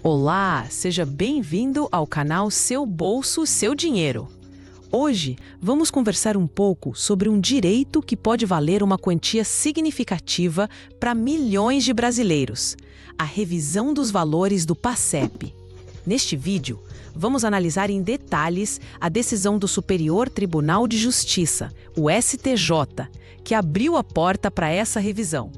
Olá, seja bem-vindo ao canal Seu Bolso, Seu Dinheiro. Hoje, vamos conversar um pouco sobre um direito que pode valer uma quantia significativa para milhões de brasileiros: a revisão dos valores do PASEP. Neste vídeo, vamos analisar em detalhes a decisão do Superior Tribunal de Justiça, o STJ, que abriu a porta para essa revisão.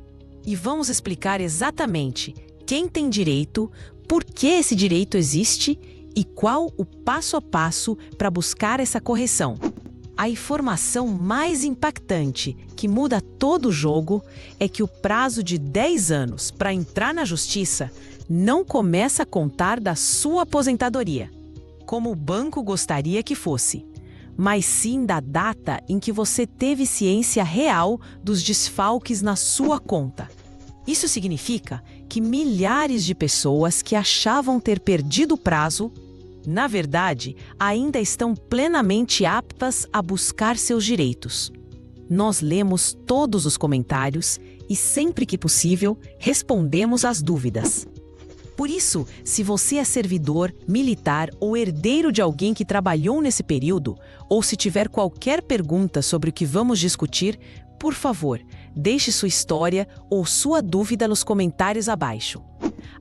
E vamos explicar exatamente quem tem direito, por que esse direito existe e qual o passo a passo para buscar essa correção. A informação mais impactante que muda todo o jogo é que o prazo de 10 anos para entrar na justiça não começa a contar da sua aposentadoria, como o banco gostaria que fosse, mas sim da data em que você teve ciência real dos desfalques na sua conta. Isso significa que milhares de pessoas que achavam ter perdido o prazo, na verdade, ainda estão plenamente aptas a buscar seus direitos. Nós lemos todos os comentários e, sempre que possível, respondemos às dúvidas. Por isso, se você é servidor, militar ou herdeiro de alguém que trabalhou nesse período, ou se tiver qualquer pergunta sobre o que vamos discutir, por favor, deixe sua história ou sua dúvida nos comentários abaixo.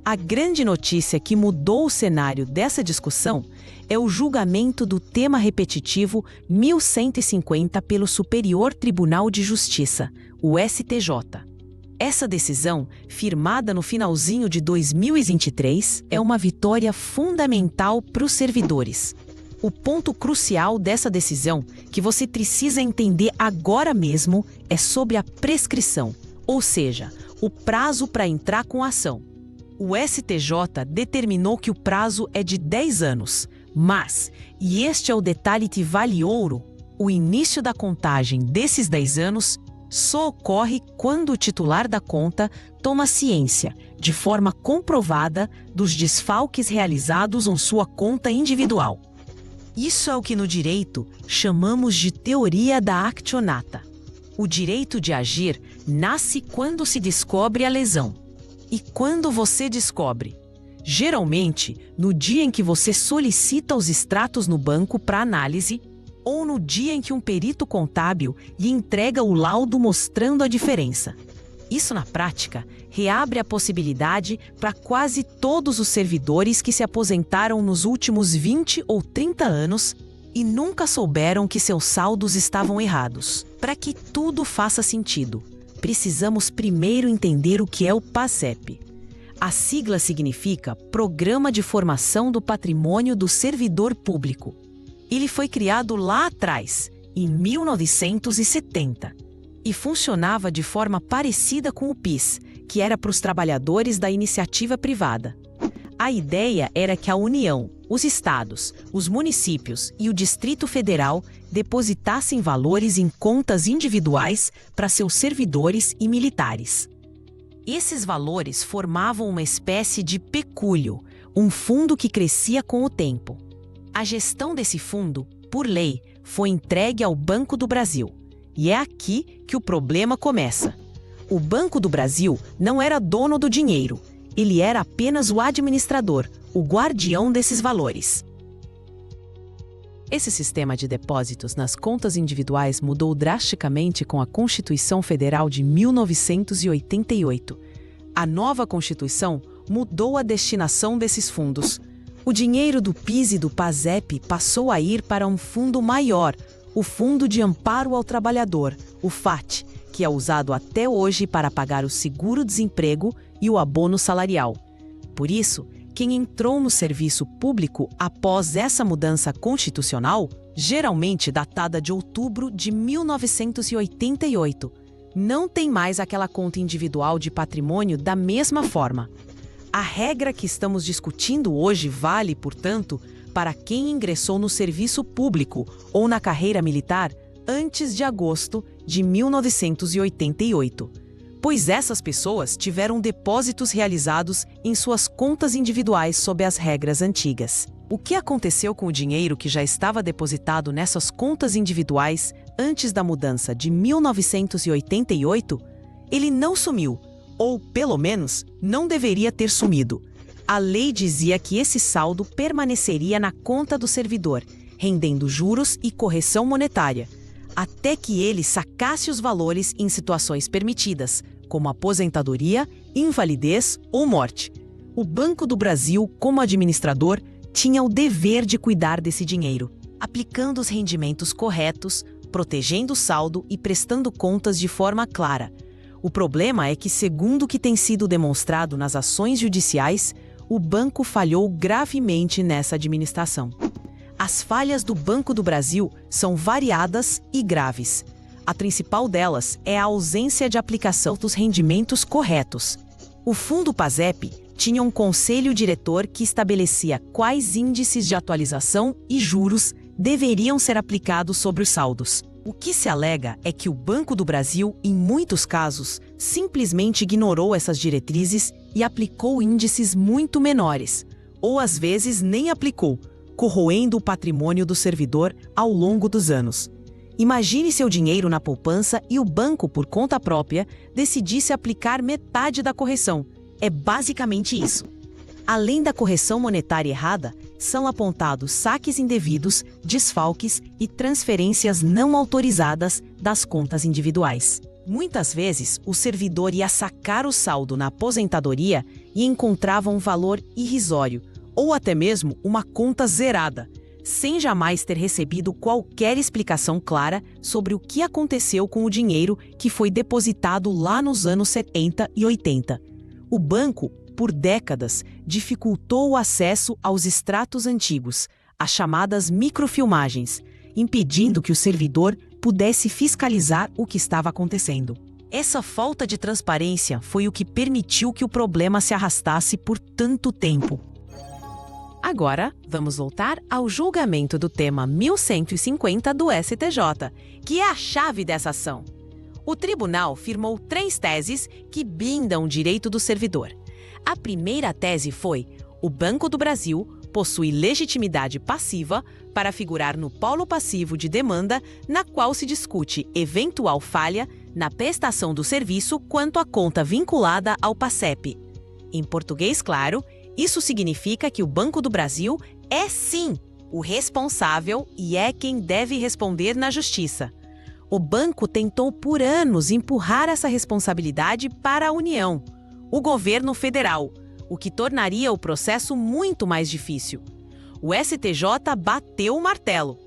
A grande notícia que mudou o cenário dessa discussão é o julgamento do tema repetitivo 1150 pelo Superior Tribunal de Justiça, o STJ. Essa decisão, firmada no finalzinho de 2023, é uma vitória fundamental para os servidores. O ponto crucial dessa decisão, que você precisa entender agora mesmo, é sobre a prescrição, ou seja, o prazo para entrar com a ação. O STJ determinou que o prazo é de 10 anos, mas, e este é o detalhe que vale ouro, o início da contagem desses 10 anos só ocorre quando o titular da conta toma ciência, de forma comprovada, dos desfalques realizados em sua conta individual. Isso é o que no direito chamamos de teoria da actionata. O direito de agir nasce quando se descobre a lesão. E quando você descobre? Geralmente, no dia em que você solicita os extratos no banco para análise, ou no dia em que um perito contábil lhe entrega o laudo mostrando a diferença. Isso, na prática, reabre a possibilidade para quase todos os servidores que se aposentaram nos últimos 20 ou 30 anos e nunca souberam que seus saldos estavam errados. Para que tudo faça sentido, precisamos primeiro entender o que é o PASEP. A sigla significa Programa de Formação do Patrimônio do Servidor Público. Ele foi criado lá atrás, em 1970. E funcionava de forma parecida com o PIS, que era para os trabalhadores da iniciativa privada. A ideia era que a União, os estados, os municípios e o Distrito Federal depositassem valores em contas individuais para seus servidores e militares. Esses valores formavam uma espécie de pecúlio, um fundo que crescia com o tempo. A gestão desse fundo, por lei, foi entregue ao Banco do Brasil. E é aqui que o problema começa. O Banco do Brasil não era dono do dinheiro. Ele era apenas o administrador, o guardião desses valores. Esse sistema de depósitos nas contas individuais mudou drasticamente com a Constituição Federal de 1988. A nova Constituição mudou a destinação desses fundos. O dinheiro do PIS e do PASEP passou a ir para um fundo maior, o Fundo de Amparo ao Trabalhador, o FAT, que é usado até hoje para pagar o seguro-desemprego e o abono salarial. Por isso, quem entrou no serviço público após essa mudança constitucional, geralmente datada de outubro de 1988, não tem mais aquela conta individual de patrimônio da mesma forma. A regra que estamos discutindo hoje vale, portanto, para quem ingressou no serviço público ou na carreira militar antes de agosto de 1988, pois essas pessoas tiveram depósitos realizados em suas contas individuais sob as regras antigas. O que aconteceu com o dinheiro que já estava depositado nessas contas individuais antes da mudança de 1988? Ele não sumiu, ou pelo menos não deveria ter sumido. A lei dizia que esse saldo permaneceria na conta do servidor, rendendo juros e correção monetária, até que ele sacasse os valores em situações permitidas, como aposentadoria, invalidez ou morte. O Banco do Brasil, como administrador, tinha o dever de cuidar desse dinheiro, aplicando os rendimentos corretos, protegendo o saldo e prestando contas de forma clara. O problema é que, segundo o que tem sido demonstrado nas ações judiciais, o banco falhou gravemente nessa administração. As falhas do Banco do Brasil são variadas e graves. A principal delas é a ausência de aplicação dos rendimentos corretos. O Fundo PASEP tinha um conselho diretor que estabelecia quais índices de atualização e juros deveriam ser aplicados sobre os saldos. O que se alega é que o Banco do Brasil, em muitos casos, simplesmente ignorou essas diretrizes e aplicou índices muito menores, ou às vezes nem aplicou, corroendo o patrimônio do servidor ao longo dos anos. Imagine seu dinheiro na poupança e o banco, por conta própria, decidisse aplicar metade da correção. É basicamente isso. Além da correção monetária errada, são apontados saques indevidos, desfalques e transferências não autorizadas das contas individuais. Muitas vezes, o servidor ia sacar o saldo na aposentadoria e encontrava um valor irrisório, ou até mesmo uma conta zerada, sem jamais ter recebido qualquer explicação clara sobre o que aconteceu com o dinheiro que foi depositado lá nos anos 70 e 80. O banco, por décadas, dificultou o acesso aos extratos antigos, as chamadas microfilmagens, impedindo que o servidor pudesse fiscalizar o que estava acontecendo. Essa falta de transparência foi o que permitiu que o problema se arrastasse por tanto tempo. Agora, vamos voltar ao julgamento do tema 1150 do STJ, que é a chave dessa ação. O tribunal firmou 3 teses que blindam o direito do servidor. A primeira tese foi: o Banco do Brasil possui legitimidade passiva para figurar no polo passivo de demanda na qual se discute eventual falha na prestação do serviço quanto à conta vinculada ao PASEP. Em português claro, isso significa que o Banco do Brasil é sim o responsável e é quem deve responder na justiça. O banco tentou por anos empurrar essa responsabilidade para a União, o governo federal, o que tornaria o processo muito mais difícil. O STJ bateu o martelo.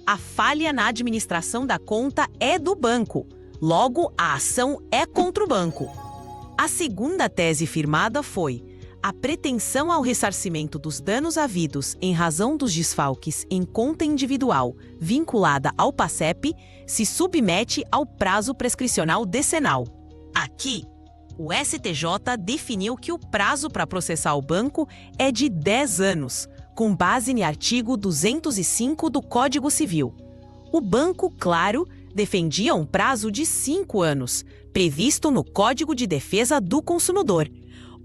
A falha na administração da conta é do banco, logo a ação é contra o banco. A segunda tese firmada foi: a pretensão ao ressarcimento dos danos havidos em razão dos desfalques em conta individual vinculada ao PASEP se submete ao prazo prescricional decenal. Aqui, o STJ definiu que o prazo para processar o banco é de 10 anos, com base no artigo 205 do Código Civil. O banco, claro, defendia um prazo de 5 anos, previsto no Código de Defesa do Consumidor,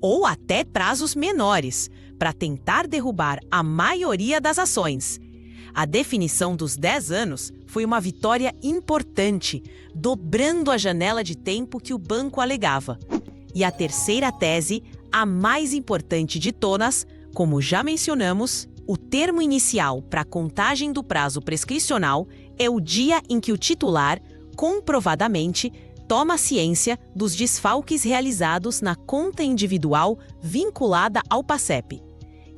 ou até prazos menores, para tentar derrubar a maioria das ações. A definição dos 10 anos foi uma vitória importante, dobrando a janela de tempo que o banco alegava. E a terceira tese, a mais importante de todas, como já mencionamos, o termo inicial para a contagem do prazo prescricional é o dia em que o titular, comprovadamente, toma ciência dos desfalques realizados na conta individual vinculada ao PASEP.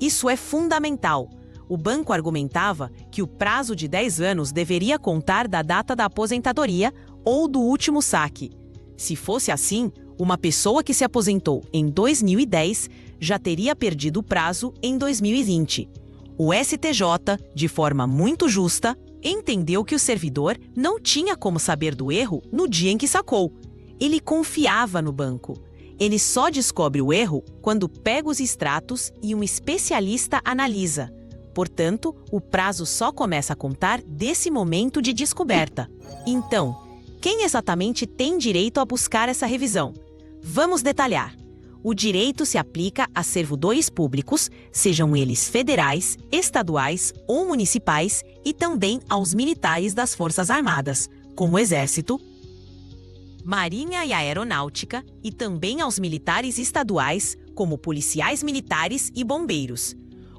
Isso é fundamental. O banco argumentava que o prazo de 10 anos deveria contar da data da aposentadoria ou do último saque. Se fosse assim, uma pessoa que se aposentou em 2010 já teria perdido o prazo em 2020. O STJ, de forma muito justa, entendeu que o servidor não tinha como saber do erro no dia em que sacou. Ele confiava no banco. Ele só descobre o erro quando pega os extratos e um especialista analisa. Portanto, o prazo só começa a contar desse momento de descoberta. Então, quem exatamente tem direito a buscar essa revisão? Vamos detalhar. O direito se aplica a servidores públicos, sejam eles federais, estaduais ou municipais, e também aos militares das Forças Armadas, como o Exército, Marinha e Aeronáutica, e também aos militares estaduais, como policiais militares e bombeiros.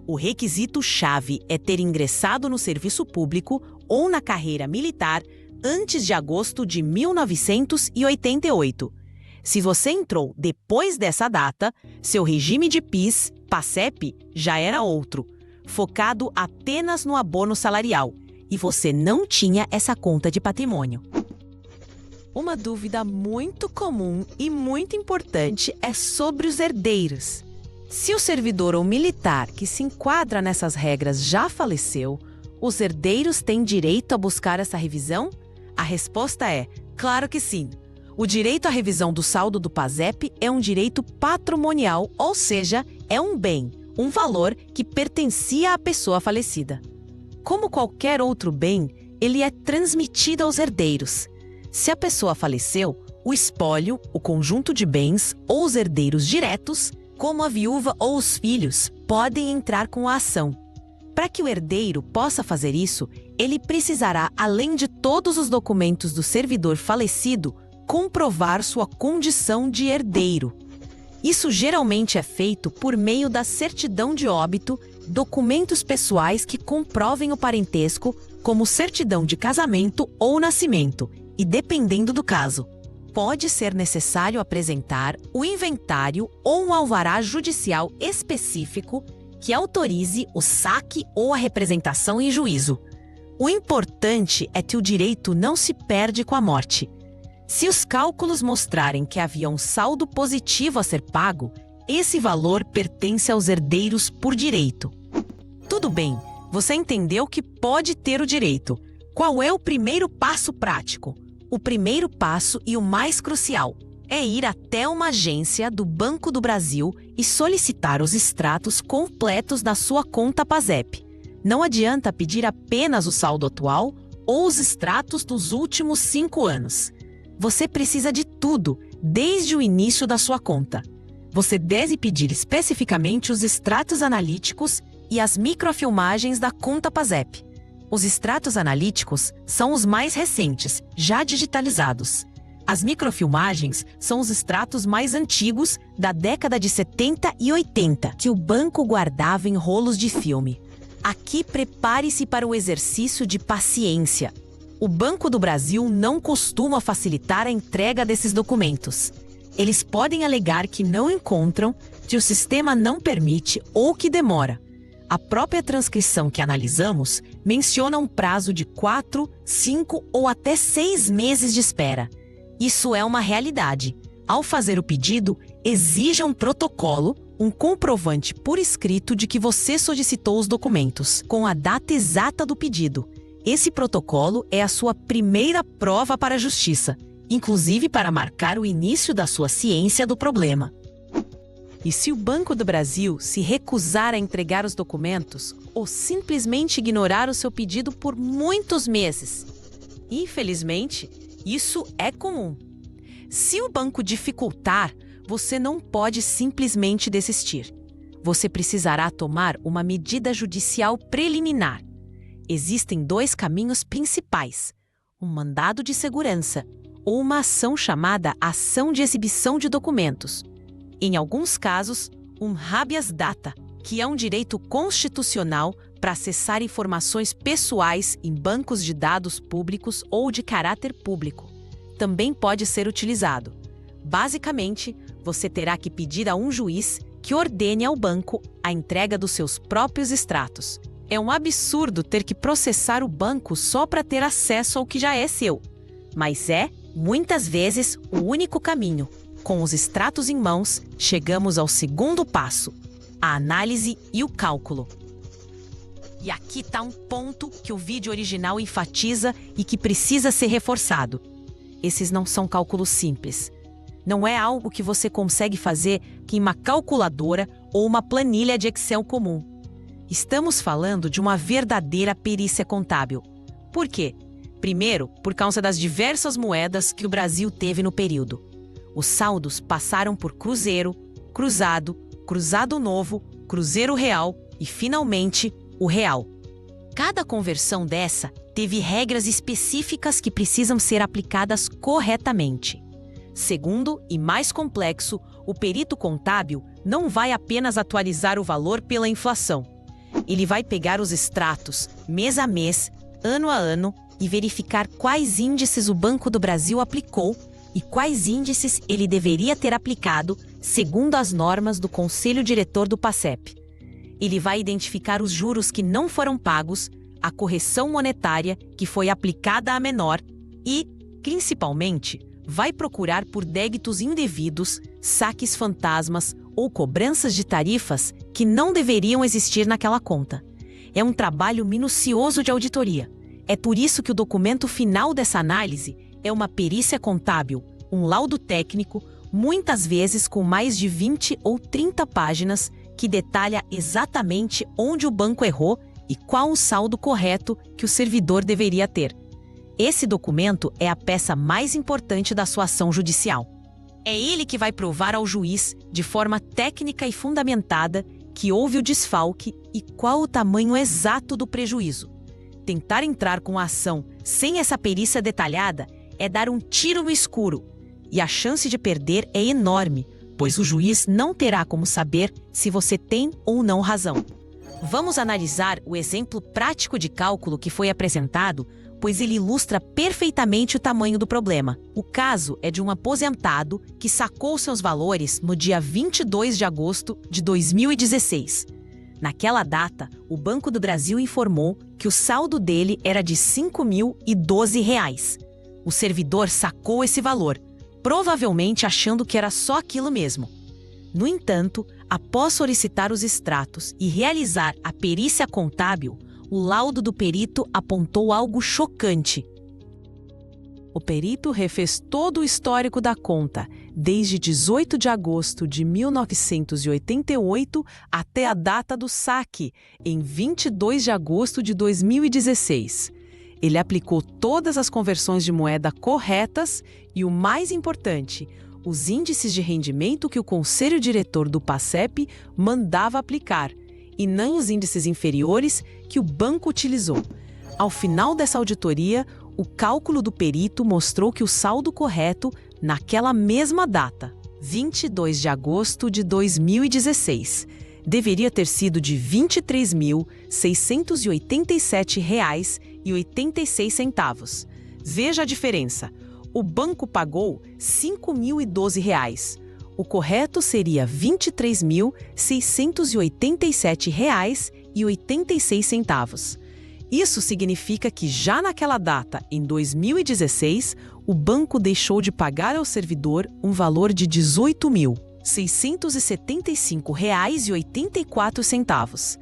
O requisito-chave é ter ingressado no serviço público ou na carreira militar antes de agosto de 1988. Se você entrou depois dessa data, seu regime de PIS, PASEP, já era outro, focado apenas no abono salarial, e você não tinha essa conta de patrimônio. Uma dúvida muito comum e muito importante é sobre os herdeiros. Se o servidor ou militar que se enquadra nessas regras já faleceu, os herdeiros têm direito a buscar essa revisão? A resposta é: claro que sim. O direito à revisão do saldo do PASEP é um direito patrimonial, ou seja, é um bem, um valor que pertencia à pessoa falecida. Como qualquer outro bem, ele é transmitido aos herdeiros. Se a pessoa faleceu, o espólio, o conjunto de bens ou os herdeiros diretos, como a viúva ou os filhos, podem entrar com a ação. Para que o herdeiro possa fazer isso, ele precisará, além de todos os documentos do servidor falecido, comprovar sua condição de herdeiro. Isso geralmente é feito por meio da certidão de óbito, documentos pessoais que comprovem o parentesco, como certidão de casamento ou nascimento, e dependendo do caso, pode ser necessário apresentar o inventário ou um alvará judicial específico que autorize o saque ou a representação em juízo. O importante é que o direito não se perde com a morte. Se os cálculos mostrarem que havia um saldo positivo a ser pago, esse valor pertence aos herdeiros por direito. Tudo bem, você entendeu que pode ter o direito. Qual é o primeiro passo prático? O primeiro passo e o mais crucial é ir até uma agência do Banco do Brasil e solicitar os extratos completos da sua conta PASEP. Não adianta pedir apenas o saldo atual ou os extratos dos últimos 5 anos. Você precisa de tudo, desde o início da sua conta. Você deve pedir especificamente os extratos analíticos e as microfilmagens da conta PASEP. Os extratos analíticos são os mais recentes, já digitalizados. As microfilmagens são os extratos mais antigos, da década de 70 e 80, que o banco guardava em rolos de filme. Aqui prepare-se para o exercício de paciência. O Banco do Brasil não costuma facilitar a entrega desses documentos. Eles podem alegar que não encontram, que o sistema não permite ou que demora. A própria transcrição que analisamos menciona um prazo de 4, 5 ou até 6 meses de espera. Isso é uma realidade. Ao fazer o pedido, exija um protocolo, um comprovante por escrito de que você solicitou os documentos, com a data exata do pedido. Esse protocolo é a sua primeira prova para a justiça, inclusive para marcar o início da sua ciência do problema. E se o Banco do Brasil se recusar a entregar os documentos ou simplesmente ignorar o seu pedido por muitos meses? Infelizmente, isso é comum. Se o banco dificultar, você não pode simplesmente desistir. Você precisará tomar uma medida judicial preliminar. Existem 2 caminhos principais: um mandado de segurança ou uma ação chamada ação de exibição de documentos. Em alguns casos, um habeas data, que é um direito constitucional para acessar informações pessoais em bancos de dados públicos ou de caráter público, também pode ser utilizado. Basicamente, você terá que pedir a um juiz que ordene ao banco a entrega dos seus próprios extratos. É um absurdo ter que processar o banco só para ter acesso ao que já é seu, mas é, muitas vezes, o único caminho. Com os extratos em mãos, chegamos ao segundo passo: a análise e o cálculo. E aqui está um ponto que o vídeo original enfatiza e que precisa ser reforçado. Esses não são cálculos simples. Não é algo que você consegue fazer em uma calculadora ou uma planilha de Excel comum. Estamos falando de uma verdadeira perícia contábil. Por quê? Primeiro, por causa das diversas moedas que o Brasil teve no período. Os saldos passaram por cruzeiro, cruzado, cruzado novo, cruzeiro real e, finalmente, o real. Cada conversão dessa teve regras específicas que precisam ser aplicadas corretamente. Segundo e mais complexo, o perito contábil não vai apenas atualizar o valor pela inflação. Ele vai pegar os extratos, mês a mês, ano a ano, e verificar quais índices o Banco do Brasil aplicou e quais índices ele deveria ter aplicado, segundo as normas do Conselho Diretor do PACEP. Ele vai identificar os juros que não foram pagos, a correção monetária que foi aplicada a menor e, principalmente, vai procurar por débitos indevidos, saques fantasmas ou cobranças de tarifas que não deveriam existir naquela conta. É um trabalho minucioso de auditoria. É por isso que o documento final dessa análise é uma perícia contábil, um laudo técnico, muitas vezes com mais de 20 ou 30 páginas, que detalha exatamente onde o banco errou e qual o saldo correto que o servidor deveria ter. Esse documento é a peça mais importante da sua ação judicial. É ele que vai provar ao juiz, de forma técnica e fundamentada, que houve o desfalque e qual o tamanho exato do prejuízo. Tentar entrar com a ação sem essa perícia detalhada é dar um tiro no escuro, e a chance de perder é enorme, pois o juiz não terá como saber se você tem ou não razão. Vamos analisar o exemplo prático de cálculo que foi apresentado, pois ele ilustra perfeitamente o tamanho do problema. O caso é de um aposentado que sacou seus valores no dia 22 de agosto de 2016. Naquela data, o Banco do Brasil informou que o saldo dele era de R$ 5.012. O servidor sacou esse valor, provavelmente achando que era só aquilo mesmo. No entanto, após solicitar os extratos e realizar a perícia contábil, o laudo do perito apontou algo chocante. O perito refez todo o histórico da conta, desde 18 de agosto de 1988 até a data do saque, em 22 de agosto de 2016. Ele aplicou todas as conversões de moeda corretas e, o mais importante, os índices de rendimento que o Conselho Diretor do PACEP mandava aplicar, e não os índices inferiores que o banco utilizou. Ao final dessa auditoria, o cálculo do perito mostrou que o saldo correto, naquela mesma data, 22 de agosto de 2016, deveria ter sido de R$ 23.687,86. Veja a diferença. O banco pagou R$ 5.012. O correto seria R$ 23.687,86. Isso significa que já naquela data, em 2016, o banco deixou de pagar ao servidor um valor de R$ 18.675,84.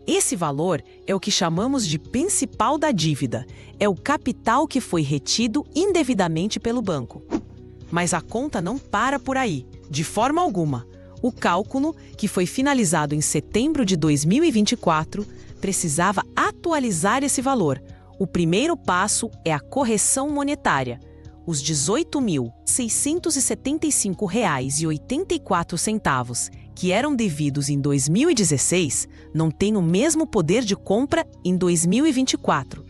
Esse valor é o que chamamos de principal da dívida. É o capital que foi retido indevidamente pelo banco. Mas a conta não para por aí, de forma alguma. O cálculo, que foi finalizado em setembro de 2024, precisava atualizar esse valor. O primeiro passo é a correção monetária. Os R$ 18.675,84, que eram devidos em 2016, não têm o mesmo poder de compra em 2024.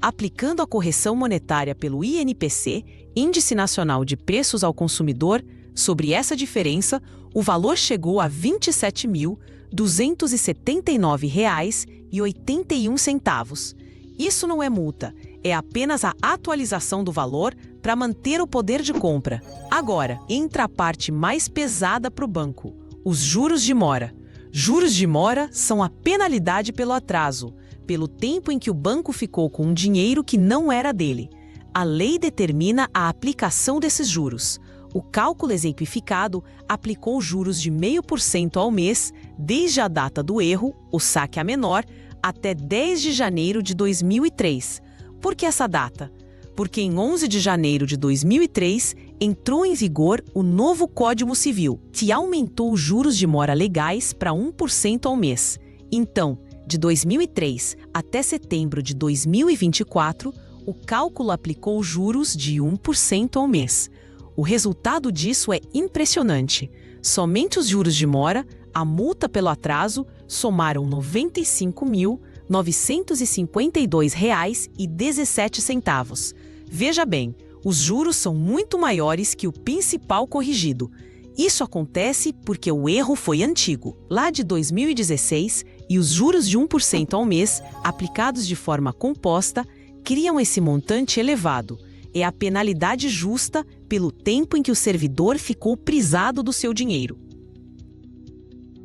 Aplicando a correção monetária pelo INPC, Índice Nacional de Preços ao Consumidor, sobre essa diferença, o valor chegou a R$ 27.279,81. Isso não é multa, é apenas a atualização do valor para manter o poder de compra. Agora, entra a parte mais pesada para o banco: os juros de mora. Juros de mora são a penalidade pelo atraso, pelo tempo em que o banco ficou com um dinheiro que não era dele. A lei determina a aplicação desses juros. O cálculo exemplificado aplicou juros de 0,5% ao mês, desde a data do erro, o saque a menor, até 10 de janeiro de 2003. Por que essa data? Porque em 11 de janeiro de 2003 entrou em vigor o novo Código Civil, que aumentou os juros de mora legais para 1% ao mês. Então, de 2003 até setembro de 2024, o cálculo aplicou juros de 1% ao mês. O resultado disso é impressionante. Somente os juros de mora, a multa pelo atraso, somaram R$ 95.952,17. Veja bem, Os juros são muito maiores que o principal corrigido. Isso acontece porque o erro foi antigo, lá de 2016, e os juros de 1% ao mês, aplicados de forma composta, criam esse montante elevado. É a penalidade justa pelo tempo em que o servidor ficou prisado do seu dinheiro.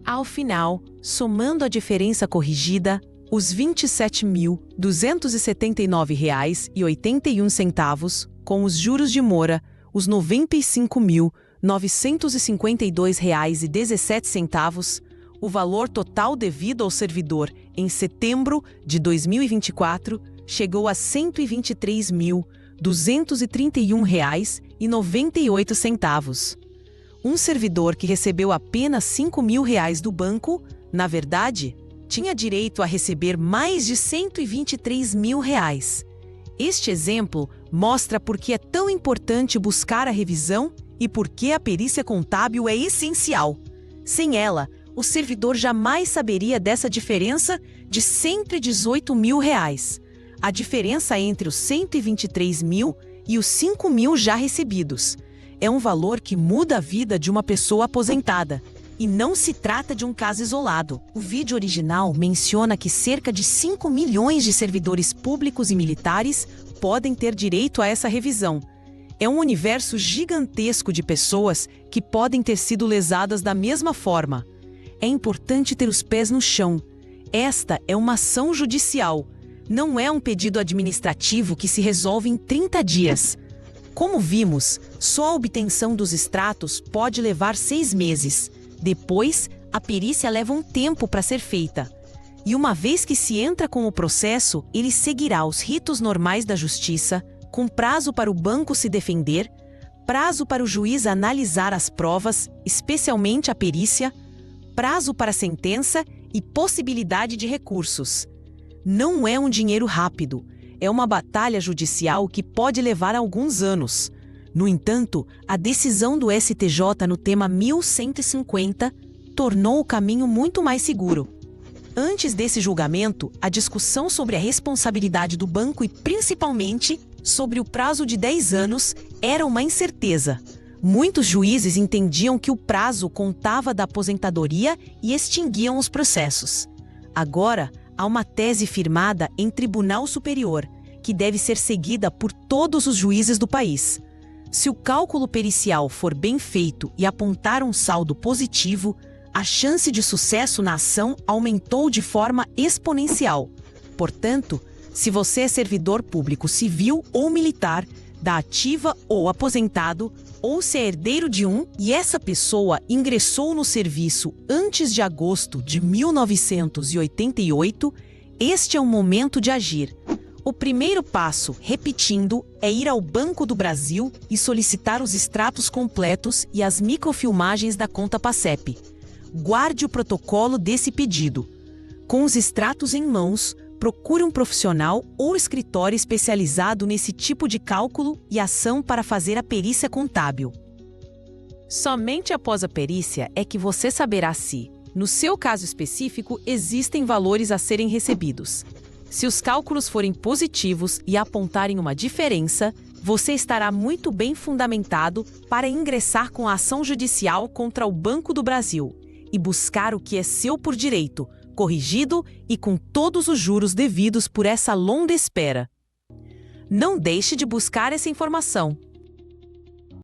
Ao final, somando a diferença corrigida, os R$ 27.279,81, com os juros de mora, os R$ 95.952,17, o valor total devido ao servidor em setembro de 2024 chegou a R$ 123.231,98. Um servidor que recebeu apenas R$ 5.000 do banco, na verdade, tinha direito a receber mais de R$ 123 mil. Este exemplo mostra por que é tão importante buscar a revisão e por que a perícia contábil é essencial. Sem ela, o servidor jamais saberia dessa diferença de R$ 118 mil. A diferença entre os 123 mil e os 5 mil já recebidos. É um valor que muda a vida de uma pessoa aposentada. E não se trata de um caso isolado. O vídeo original menciona que cerca de 5 milhões de servidores públicos e militares podem ter direito a essa revisão. É um universo gigantesco de pessoas que podem ter sido lesadas da mesma forma. É importante ter os pés no chão. Esta é uma ação judicial. Não é um pedido administrativo que se resolve em 30 dias. Como vimos, só a obtenção dos extratos pode levar 6 meses. Depois, a perícia leva um tempo para ser feita. E uma vez que se entra com o processo, ele seguirá os ritos normais da justiça, com prazo para o banco se defender, prazo para o juiz analisar as provas, especialmente a perícia, prazo para a sentença e possibilidade de recursos. Não é um dinheiro rápido. É uma batalha judicial que pode levar alguns anos. No entanto, a decisão do STJ no tema 1150 tornou o caminho muito mais seguro. Antes desse julgamento, a discussão sobre a responsabilidade do banco e, principalmente, sobre o prazo de 10 anos era uma incerteza. Muitos juízes entendiam que o prazo contava da aposentadoria e extinguiam os processos. Agora, há uma tese firmada em Tribunal Superior, que deve ser seguida por todos os juízes do país. Se o cálculo pericial for bem feito e apontar um saldo positivo, a chance de sucesso na ação aumentou de forma exponencial. Portanto, se você é servidor público civil ou militar, da ativa ou aposentado, ou se é herdeiro de um e essa pessoa ingressou no serviço antes de agosto de 1988, este é o momento de agir. O primeiro passo, repetindo, é ir ao Banco do Brasil e solicitar os extratos completos e as microfilmagens da conta PASEP. Guarde o protocolo desse pedido. Com os extratos em mãos, procure um profissional ou escritório especializado nesse tipo de cálculo e ação para fazer a perícia contábil. Somente após a perícia é que você saberá se, no seu caso específico, existem valores a serem recebidos. Se os cálculos forem positivos e apontarem uma diferença, você estará muito bem fundamentado para ingressar com a ação judicial contra o Banco do Brasil e buscar o que é seu por direito, corrigido e com todos os juros devidos por essa longa espera. Não deixe de buscar essa informação.